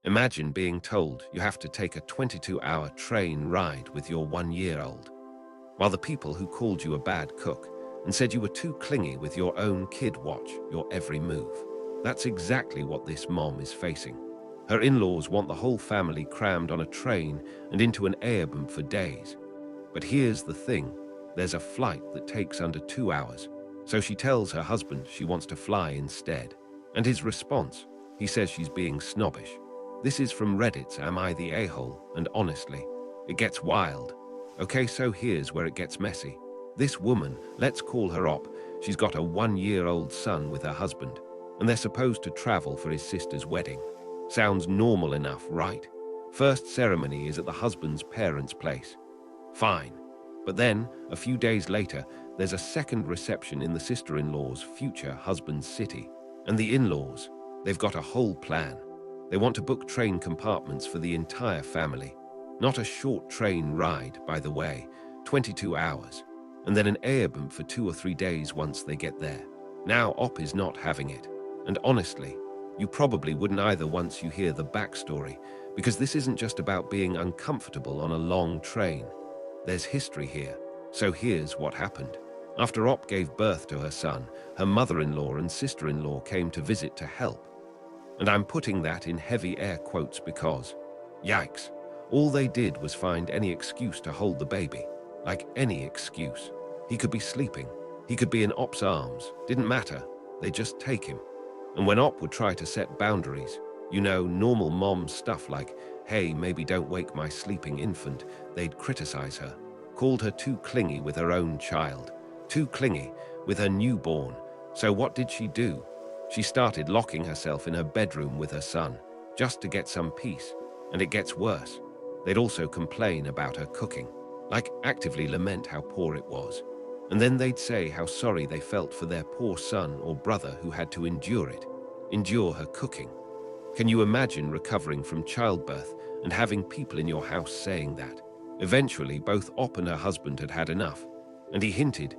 Imagine being told you have to take a 22-hour train ride with your 1-year-old, while the people who called you a bad cook and said you were too clingy with your own kid watch your every move. That's exactly what this mom is facing. Her in-laws want the whole family crammed on a train and into an airbump for days. But here's the thing, there's a flight that takes under 2 hours, so she tells her husband she wants to fly instead. And his response, he says she's being snobbish. This is from Reddit's Am I the A-hole? And honestly, it gets wild. Okay, so here's where it gets messy. This woman, let's call her Op, she's got a 1-year-old son with her husband, and they're supposed to travel for his sister's wedding. Sounds normal enough, right? First ceremony is at the husband's parents' place. Fine. But then, a few days later, there's a second reception in the sister-in-law's future husband's city. And the in-laws, they've got a whole plan. They want to book train compartments for the entire family. Not a short train ride, by the way, 22 hours. And then an airbump for 2 or 3 days once they get there. Now Op is not having it. And honestly, you probably wouldn't either once you hear the backstory, because this isn't just about being uncomfortable on a long train. There's history here. So here's what happened. After Op gave birth to her son, her mother-in-law and sister-in-law came to visit to help. And I'm putting that in heavy air quotes because, yikes, all they did was find any excuse to hold the baby. Like any excuse. He could be sleeping. He could be in Op's arms. Didn't matter. They just take him. And when Op would try to set boundaries, you know, normal mom stuff like, hey, maybe don't wake my sleeping infant, they'd criticize her. Called her too clingy with her own child. Too clingy with her newborn. So what did she do? She started locking herself in her bedroom with her son, just to get some peace. And it gets worse. They'd also complain about her cooking, like actively lament how poor it was. And then they'd say how sorry they felt for their poor son or brother who had to endure it, endure her cooking. Can you imagine recovering from childbirth and having people in your house saying that? Eventually, both Op and her husband had had enough, and he hinted,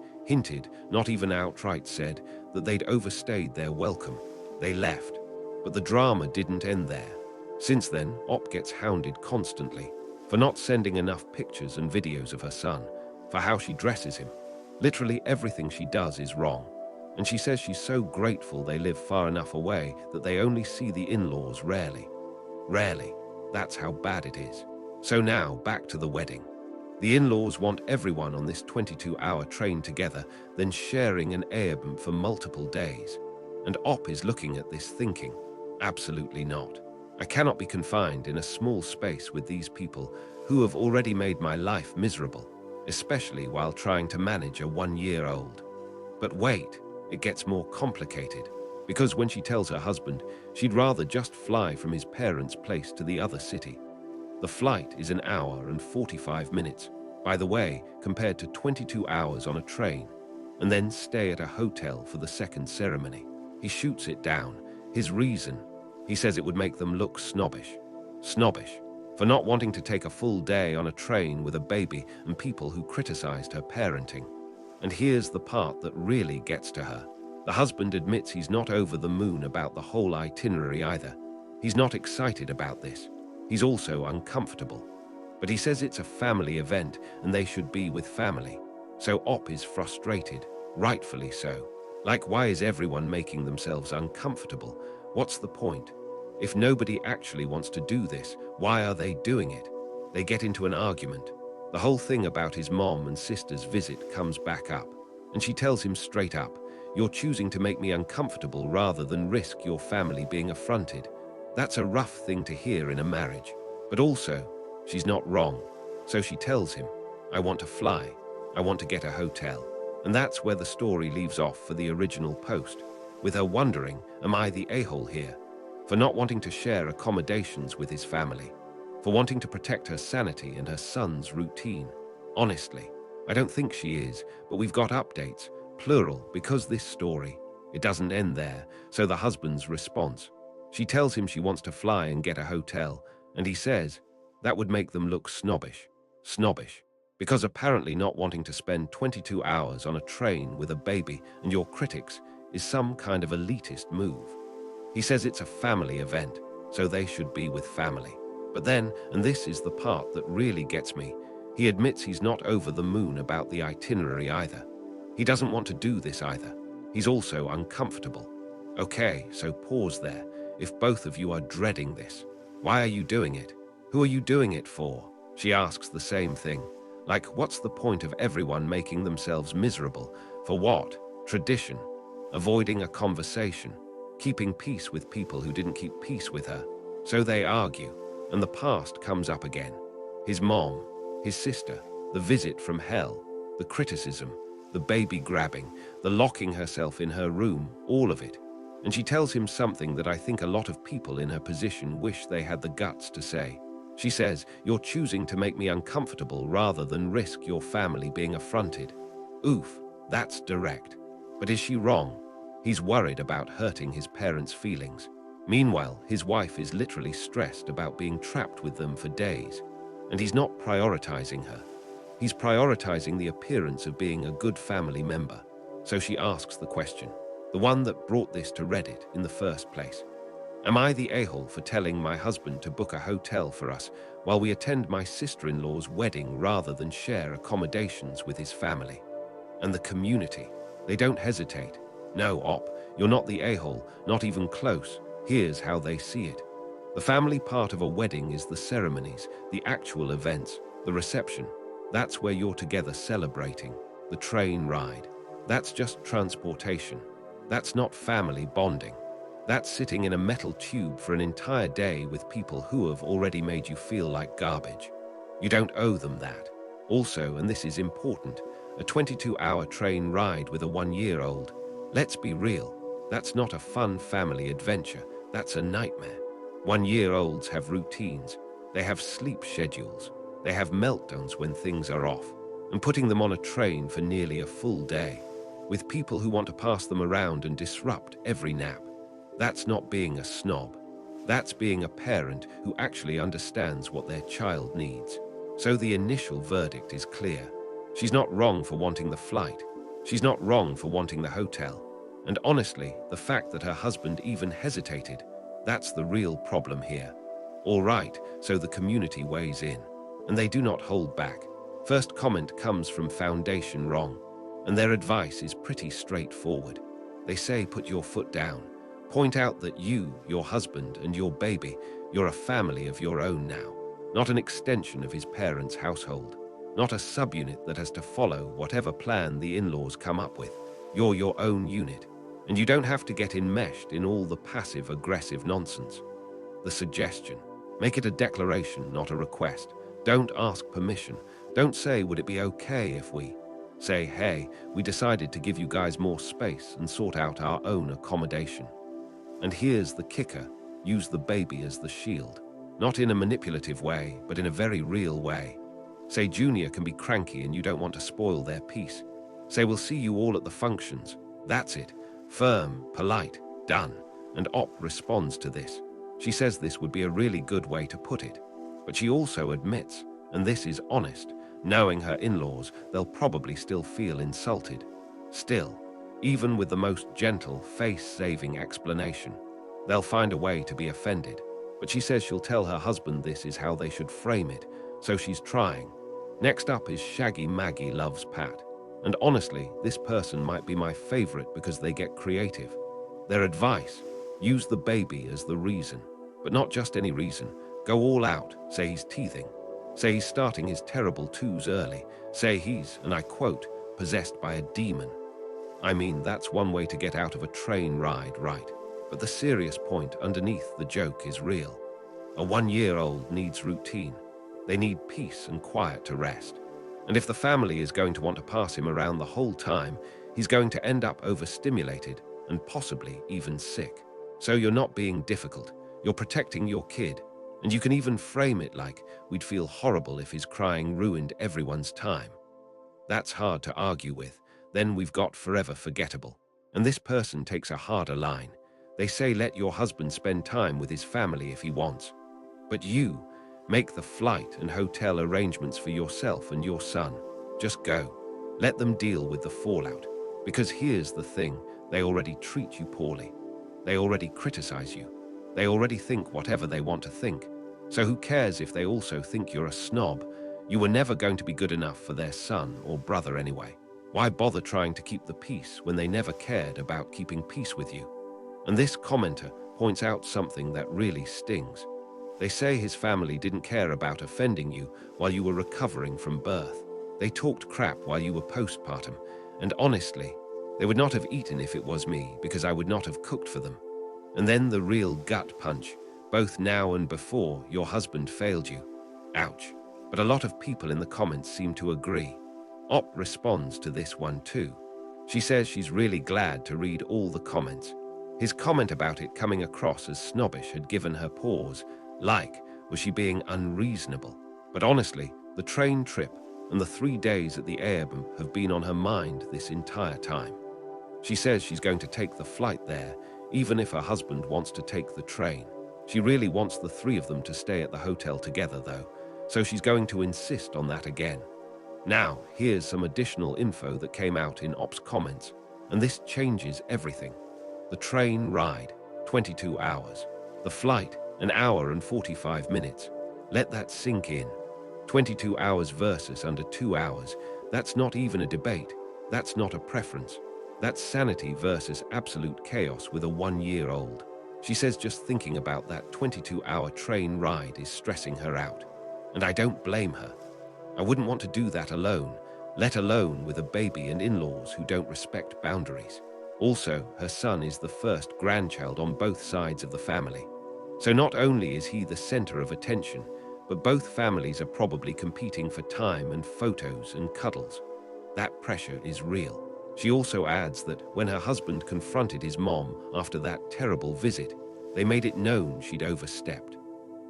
not even outright said, that they'd overstayed their welcome. They left, but the drama didn't end there. Since then, Op gets hounded constantly for not sending enough pictures and videos of her son, for how she dresses him. Literally everything she does is wrong. And she says she's so grateful they live far enough away that they only see the in-laws rarely. Rarely. That's how bad it is. So now, back to the wedding. The in-laws want everyone on this 22-hour train together, then sharing an airbump for multiple days. And Op is looking at this thinking, absolutely not. I cannot be confined in a small space with these people who have already made my life miserable, especially while trying to manage a 1-year-old. But wait, it gets more complicated, because when she tells her husband she'd rather just fly from his parents' place to the other city. The flight is 1 hour and 45 minutes, by the way, compared to 22 hours on a train, and then stay at a hotel for the second ceremony. He shoots it down. His reason, he says it would make them look snobbish. Snobbish, for not wanting to take a full day on a train with a baby and people who criticized her parenting. And here's the part that really gets to her. The husband admits he's not over the moon about the whole itinerary either. He's not excited about this. He's also uncomfortable. But he says it's a family event and they should be with family. So Op is frustrated, rightfully so. Like, why is everyone making themselves uncomfortable? What's the point? If nobody actually wants to do this, why are they doing it? They get into an argument. The whole thing about his mom and sister's visit comes back up, and she tells him straight up, "You're choosing to make me uncomfortable rather than risk your family being affronted." That's a rough thing to hear in a marriage. But also, she's not wrong. So she tells him, "I want to fly. I want to get a hotel." And that's where the story leaves off for the original post, with her wondering, am I the a-hole here? For not wanting to share accommodations with his family, for wanting to protect her sanity and her son's routine. Honestly, I don't think she is, but we've got updates, plural, because this story, it doesn't end there. So the husband's response, she tells him she wants to fly and get a hotel, and he says that would make them look snobbish. Snobbish. Because apparently not wanting to spend 22 hours on a train with a baby and your critics is some kind of elitist move. He says it's a family event, so they should be with family. But then, and this is the part that really gets me, he admits he's not over the moon about the itinerary either. He doesn't want to do this either. He's also uncomfortable. Okay, so pause there. If both of you are dreading this, why are you doing it? Who are you doing it for? She asks the same thing. Like, what's the point of everyone making themselves miserable? For what? Tradition? Avoiding a conversation? Keeping peace with people who didn't keep peace with her? So they argue, and the past comes up again. His mom, his sister, the visit from hell, the criticism, the baby grabbing, the locking herself in her room, all of it. And she tells him something that I think a lot of people in her position wish they had the guts to say. She says, "You're choosing to make me uncomfortable rather than risk your family being affronted." Oof, that's direct. But is she wrong? He's worried about hurting his parents' feelings. Meanwhile, his wife is literally stressed about being trapped with them for days. And he's not prioritizing her. He's prioritizing the appearance of being a good family member. So she asks the question, the one that brought this to Reddit in the first place. Am I the a-hole for telling my husband to book a hotel for us while we attend my sister-in-law's wedding rather than share accommodations with his family? And the community, they don't hesitate. No, op, you're not the a-hole, not even close. Here's how they see it. The family part of a wedding is the ceremonies, the actual events, the reception. That's where you're together celebrating. The train ride. That's just transportation. That's not family bonding. That's sitting in a metal tube for an entire day with people who have already made you feel like garbage. You don't owe them that. Also, and this is important, a 22-hour train ride with a 1-year-old. Let's be real. That's not a fun family adventure. That's a nightmare. 1-year-olds have routines. They have sleep schedules. They have meltdowns when things are off. And putting them on a train for nearly a full day, with people who want to pass them around and disrupt every nap. That's not being a snob. That's being a parent who actually understands what their child needs. So the initial verdict is clear. She's not wrong for wanting the flight. She's not wrong for wanting the hotel. And honestly, the fact that her husband even hesitated, that's the real problem here. All right, so the community weighs in, and they do not hold back. First comment comes from Foundation Wrong, and their advice is pretty straightforward. They say put your foot down. Point out that you, your husband, and your baby, you're a family of your own now, not an extension of his parents' household, not a subunit that has to follow whatever plan the in-laws come up with. You're your own unit, and you don't have to get enmeshed in all the passive-aggressive nonsense. The suggestion, make it a declaration, not a request. Don't ask permission. Don't say, would it be okay if we... Say, hey, we decided to give you guys more space and sort out our own accommodation. And here's the kicker, use the baby as the shield. Not in a manipulative way, but in a very real way. Say Junior can be cranky and you don't want to spoil their peace. Say we'll see you all at the functions. That's it. Firm, polite, done. And Op responds to this. She says this would be a really good way to put it. But she also admits, and this is honest, knowing her in-laws, they'll probably still feel insulted. Still, even with the most gentle, face-saving explanation, they'll find a way to be offended. But she says she'll tell her husband this is how they should frame it, so she's trying. Next up is Shaggy Maggie Loves Pat. And honestly, this person might be my favorite because they get creative. Their advice, use the baby as the reason, but not just any reason. Go all out, say he's teething. Say he's starting his terrible twos early. Say he's, and I quote, possessed by a demon. I mean, that's one way to get out of a train ride, right? But the serious point underneath the joke is real. A 1-year-old needs routine. They need peace and quiet to rest. And if the family is going to want to pass him around the whole time, he's going to end up overstimulated and possibly even sick. So you're not being difficult. You're protecting your kid. And you can even frame it like, we'd feel horrible if his crying ruined everyone's time. That's hard to argue with. Then we've got forever forgettable. And this person takes a harder line. They say let your husband spend time with his family if he wants. But you, make the flight and hotel arrangements for yourself and your son. Just go. Let them deal with the fallout. Because here's the thing, they already treat you poorly. They already criticize you. They already think whatever they want to think. So who cares if they also think you're a snob? You were never going to be good enough for their son or brother anyway. Why bother trying to keep the peace when they never cared about keeping peace with you? And this commenter points out something that really stings. They say his family didn't care about offending you while you were recovering from birth. They talked crap while you were postpartum, and honestly, they would not have eaten if it was me because I would not have cooked for them. And then the real gut punch, both now and before your husband failed you. Ouch. But a lot of people in the comments seem to agree. Op responds to this one too. She says she's really glad to read all the comments. His comment about it coming across as snobbish had given her pause. Was she being unreasonable? But honestly, the train trip and the 3 days at the airbase have been on her mind this entire time. She says she's going to take the flight there, even if her husband wants to take the train. She really wants the three of them to stay at the hotel together though, so she's going to insist on that again. Now, here's some additional info that came out in Op's comments, and this changes everything. The train ride, 22 hours. The flight, 1 hour and 45 minutes. Let that sink in. 22 hours versus under 2 hours. That's not even a debate. That's not a preference. That's sanity versus absolute chaos with a 1-year-old. She says just thinking about that 22-hour train ride is stressing her out. And I don't blame her. I wouldn't want to do that alone, let alone with a baby and in-laws who don't respect boundaries. Also, her son is the first grandchild on both sides of the family. So not only is he the center of attention, but both families are probably competing for time and photos and cuddles. That pressure is real. She also adds that when her husband confronted his mom after that terrible visit, they made it known she'd overstepped.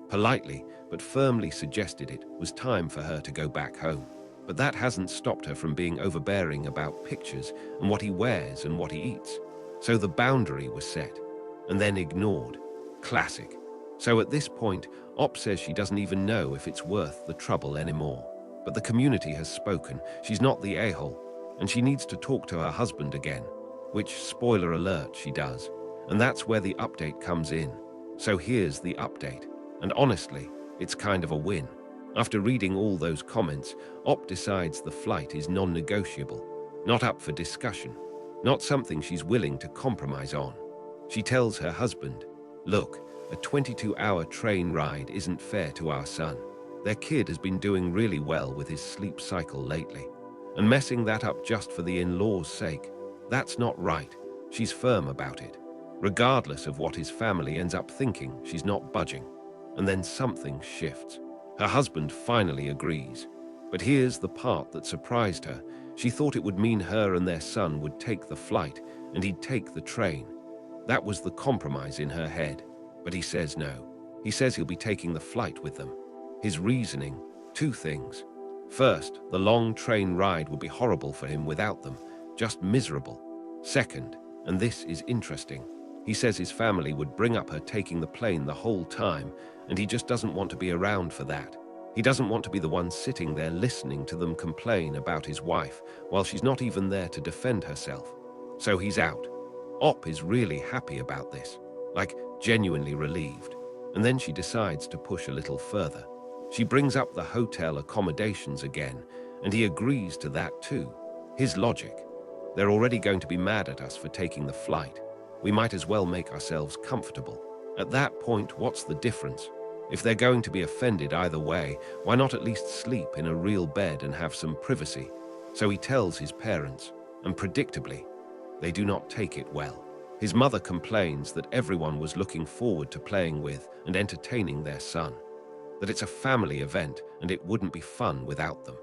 Politely, but firmly suggested it was time for her to go back home. But that hasn't stopped her from being overbearing about pictures and what he wears and what he eats. So the boundary was set, and then ignored. Classic. So at this point, Op says she doesn't even know if it's worth the trouble anymore. But the community has spoken. She's not the a-hole, and she needs to talk to her husband again, which, spoiler alert, she does. And that's where the update comes in. So here's the update. And honestly, it's kind of a win. After reading all those comments, Op decides the flight is non-negotiable, not up for discussion, not something she's willing to compromise on. She tells her husband, "Look, a 22-hour train ride isn't fair to our son. Their kid has been doing really well with his sleep cycle lately, and messing that up just for the in-laws' sake, that's not right." She's firm about it. Regardless of what his family ends up thinking, she's not budging. And then something shifts. Her husband finally agrees. But here's the part that surprised her. She thought it would mean her and their son would take the flight, and he'd take the train. That was the compromise in her head. But he says no. He says he'll be taking the flight with them. His reasoning, 2 things. First, the long train ride would be horrible for him without them, just miserable. Second, and this is interesting, he says his family would bring up her taking the plane the whole time, and he just doesn't want to be around for that. He doesn't want to be the one sitting there listening to them complain about his wife while she's not even there to defend herself. So he's out. Op is really happy about this, genuinely relieved. And then she decides to push a little further. She brings up the hotel accommodations again, and he agrees to that too. His logic: they're already going to be mad at us for taking the flight. We might as well make ourselves comfortable. At that point, what's the difference? If they're going to be offended either way, why not at least sleep in a real bed and have some privacy? So he tells his parents, and predictably, they do not take it well. His mother complains that everyone was looking forward to playing with and entertaining their son, that it's a family event and it wouldn't be fun without them.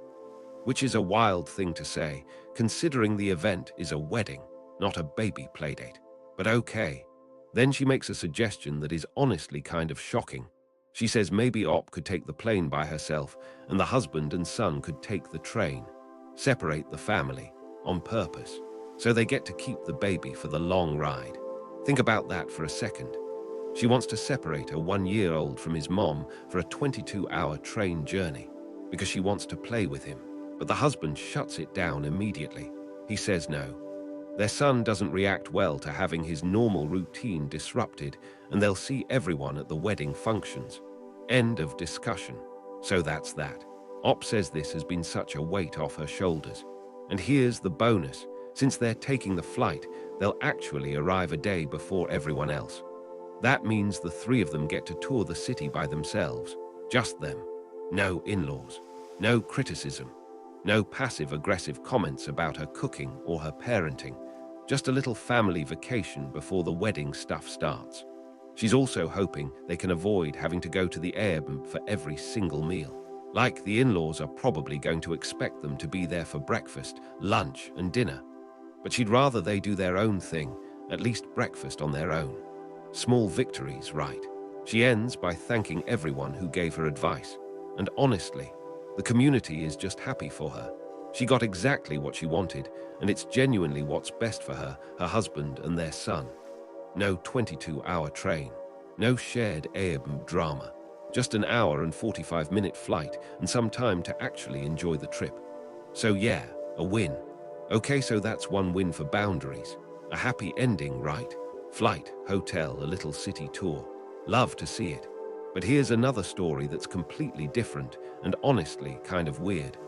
Which is a wild thing to say, considering the event is a wedding, not a baby playdate. But okay. Then she makes a suggestion that is honestly kind of shocking. She says maybe Op could take the plane by herself and the husband and son could take the train. Separate the family, on purpose, so they get to keep the baby for the long ride. Think about that for a second. She wants to separate a 1-year-old from his mom for a 22-hour train journey because she wants to play with him. But the husband shuts it down immediately. He says no. Their son doesn't react well to having his normal routine disrupted, and they'll see everyone at the wedding functions. End of discussion. So that's that. Op says this has been such a weight off her shoulders. And here's the bonus. Since they're taking the flight, they'll actually arrive a day before everyone else. That means the three of them get to tour the city by themselves. Just them. No in-laws. No criticism. No passive-aggressive comments about her cooking or her parenting. Just a little family vacation before the wedding stuff starts. She's also hoping they can avoid having to go to the Airbnb for every single meal. Like the in-laws are probably going to expect them to be there for breakfast, lunch, and dinner. But she'd rather they do their own thing, at least breakfast on their own. Small victories, right? She ends by thanking everyone who gave her advice. And honestly, the community is just happy for her. She got exactly what she wanted, and it's genuinely what's best for her, her husband, and their son. No 22-hour train. No shared Airbnb drama. Just an hour and 45-minute flight and some time to actually enjoy the trip. So yeah, a win. Okay, so that's one win for boundaries. A happy ending, right? Flight, hotel, a little city tour. Love to see it. But here's another story that's completely different and honestly kind of weird.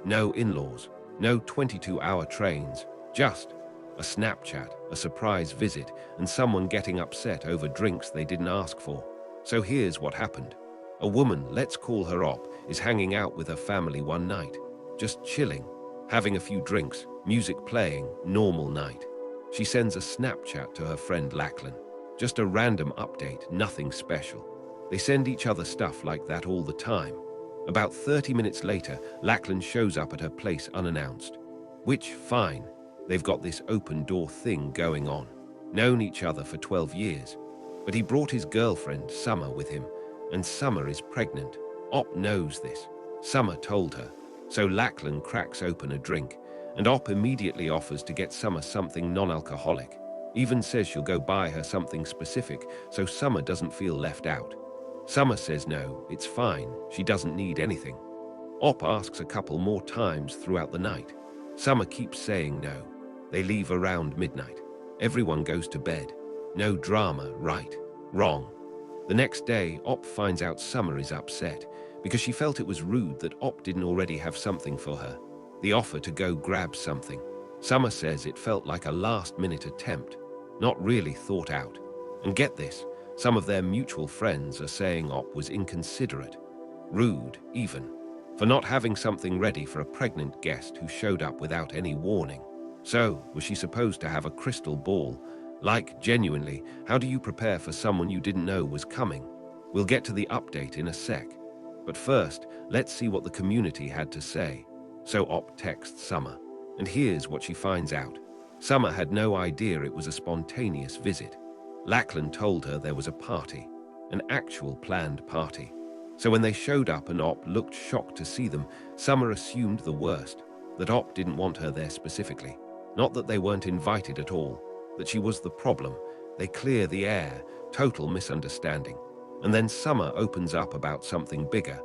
No in-laws, no 22-hour trains, just a Snapchat, a surprise visit, and someone getting upset over drinks they didn't ask for. So here's what happened. A woman, let's call her Op, is hanging out with her family one night. Just chilling, having a few drinks, music playing, normal night. She sends a Snapchat to her friend Lachlan. Just a random update, nothing special. They send each other stuff like that all the time. About 30 minutes later, Lachlan shows up at her place unannounced. Which, fine. They've got this open door thing going on. Known each other for 12 years. But he brought his girlfriend, Summer, with him. And Summer is pregnant. Op knows this. Summer told her. So Lachlan cracks open a drink. And Op immediately offers to get Summer something non-alcoholic. Even says she'll go buy her something specific so Summer doesn't feel left out. Summer says no, it's fine, she doesn't need anything. Op asks a couple more times throughout the night. Summer keeps saying no. They leave around midnight. Everyone goes to bed. No drama, right? Wrong. The next day, Op finds out Summer is upset because she felt it was rude that Op didn't already have something for her. The offer to go grab something. Summer says it felt like a last-minute attempt, not really thought out. And get this, some of their mutual friends are saying Op was inconsiderate, rude even, for not having something ready for a pregnant guest who showed up without any warning. So, was she supposed to have a crystal ball? Like, genuinely, how do you prepare for someone you didn't know was coming? We'll get to the update in a sec. But first, let's see what the community had to say. So Op texts Summer, and here's what she finds out. Summer had no idea it was a spontaneous visit. Lachlan told her there was a party, an actual planned party. So when they showed up and Op looked shocked to see them, Summer assumed the worst, that Op didn't want her there specifically. Not that they weren't invited at all, that she was the problem. They clear the air, total misunderstanding. And then Summer opens up about something bigger.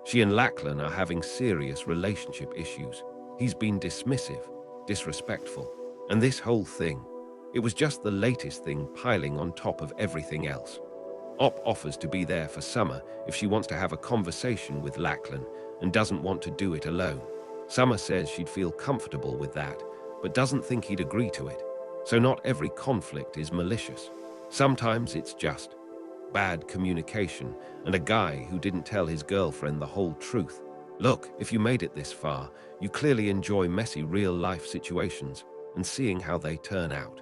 She and Lachlan are having serious relationship issues. He's been dismissive, disrespectful, and this whole thing. It was just the latest thing piling on top of everything else. Op offers to be there for Summer if she wants to have a conversation with Lachlan and doesn't want to do it alone. Summer says she'd feel comfortable with that, but doesn't think he'd agree to it. So not every conflict is malicious. Sometimes it's just bad communication and a guy who didn't tell his girlfriend the whole truth. Look, if you made it this far, you clearly enjoy messy real-life situations and seeing how they turn out.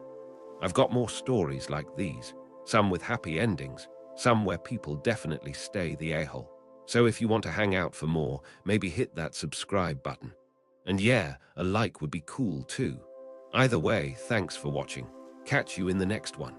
I've got more stories like these, some with happy endings, some where people definitely stay the a-hole. So if you want to hang out for more, maybe hit that subscribe button. And yeah, a like would be cool too. Either way, thanks for watching. Catch you in the next one.